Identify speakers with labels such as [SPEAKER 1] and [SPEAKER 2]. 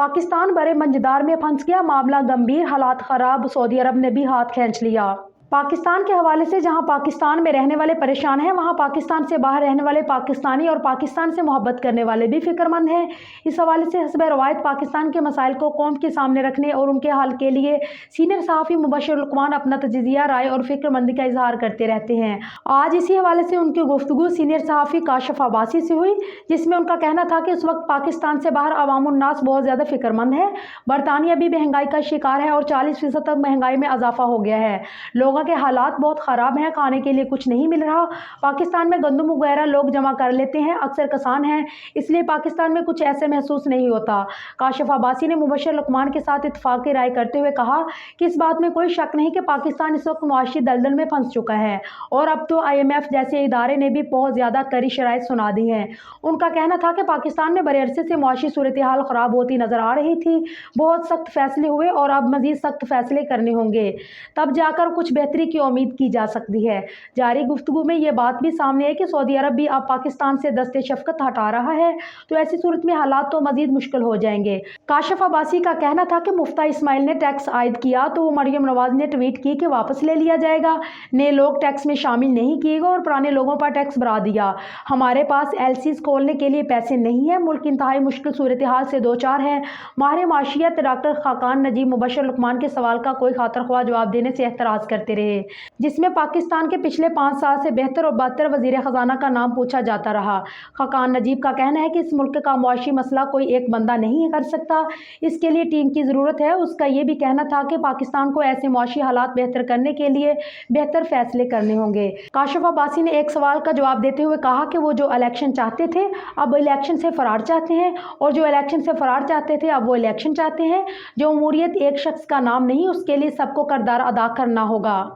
[SPEAKER 1] पाकिस्तान बड़े मंझधार में फंस गया, मामला गंभीर, हालात खराब, सऊदी अरब ने भी हाथ खींच लिया। पाकिस्तान के हवाले से जहां पाकिस्तान में रहने वाले परेशान हैं, वहां पाकिस्तान से बाहर रहने वाले पाकिस्तानी और पाकिस्तान से मोहब्बत करने वाले भी फिक्रमंद हैं। इस हवाले से हस्ब रवायत पाकिस्तान के मसाइल को कौम के सामने रखने और उनके हल के लिए सीनियर सहाफ़ी मुबशर लुकमान अपना तजिया, राय और फिक्रमंदी का इजहार करते रहते हैं। आज इसी हवाले से उनकी गुफ्तगू सीनियर सहाफ़ी काशिफ अब्बासी से हुई, जिसमें उनका कहना था कि उस वक्त पाकिस्तान से बाहर अवामुन्नास बहुत ज़्यादा फिक्रमंद है। बरतानिया भी महंगाई का शिकार है और 40% तक महंगाई में इजाफा हो गया है। लोगों के हालात बहुत ख़राब हैं, खाने के लिए कुछ नहीं मिल रहा। पाकिस्तान में गंदम वगैरह लोग जमा कर लेते हैं, अक्सर किसान हैं, इसलिए पाकिस्तान में कुछ ऐसे महसूस नहीं होता। काशिफ अब्बासी ने मुबशर लुकमान के साथ इत्तफाक की राय करते हुए कहा कि इस बात में कोई शक नहीं कि पाकिस्तान इस वक्त मुआशी दलदल में फंस चुका है और अब तो IMF जैसे इदारे ने भी बहुत ज़्यादा कड़ी शराइत सुना दी हैं। उनका कहना था कि पाकिस्तान में बड़े अरसे से मुआशी सूरत हाल ख़राब होती नज़र आ रही थी। बहुत सख्त फैसले हुए और अब मज़ीद सख्त फैसले करने होंगे, तब जाकर कुछ बेहतरी की उम्मीद की जा सकती है। जारी गुफ्तगू में ये बात भी सामने है कि सऊदी अरब भी अब पाकिस्तान से दस्ते शफ़क़त हटा रहा है, तो ऐसी सूरत में हालात तो मज़ीद मुश्किल हो जाएंगे। काशिफ अब्बासी का कहना था कि मुफ्ता इस्माइल ने टैक्स आयद किया तो वो मरियम नवाज ने ट्वीट की कि वापस ले लिया जाएगा, नए लोग टैक्स में शामिल नहीं किए गए और पुराने लोगों पर टैक्स बढ़ा दिया। हमारे पास LCs खोलने के लिए पैसे नहीं है, मुल्क इंतहाई मुश्किल सूरत हाल से दो चार है। माहिर माशियत डॉक्टर खाकान नजीब मुबशर लुकमान के सवाल का कोई खातर ख्वाह जवाब देने से एतराज़ करते रहे, जिसमें पाकिस्तान के पिछले 5 साल से बेहतर और बदतर वज़ीर ख़जाना का नाम पूछा जाता रहा। खाकान नजीब का कहना है कि इस मुल्क का मुआशी मसला कोई एक बंदा नहीं कर सकता, इसके लिए टीम की ज़रूरत है। उसका ये भी कहना था कि पाकिस्तान को ऐसे मुआशी हालात बेहतर करने के लिए बेहतर फैसले करने होंगे। काशिफ अब्बासी ने एक सवाल का जवाब देते हुए कहा कि वो जो इलेक्शन चाहते थे अब इलेक्शन से फरार चाहते हैं, और जो इलेक्शन से फरार चाहते थे अब वो इलेक्शन चाहते हैं। जो जमहूरियत एक शख्स का नाम नहीं, उसके लिए सबको किरदार अदा करना होगा।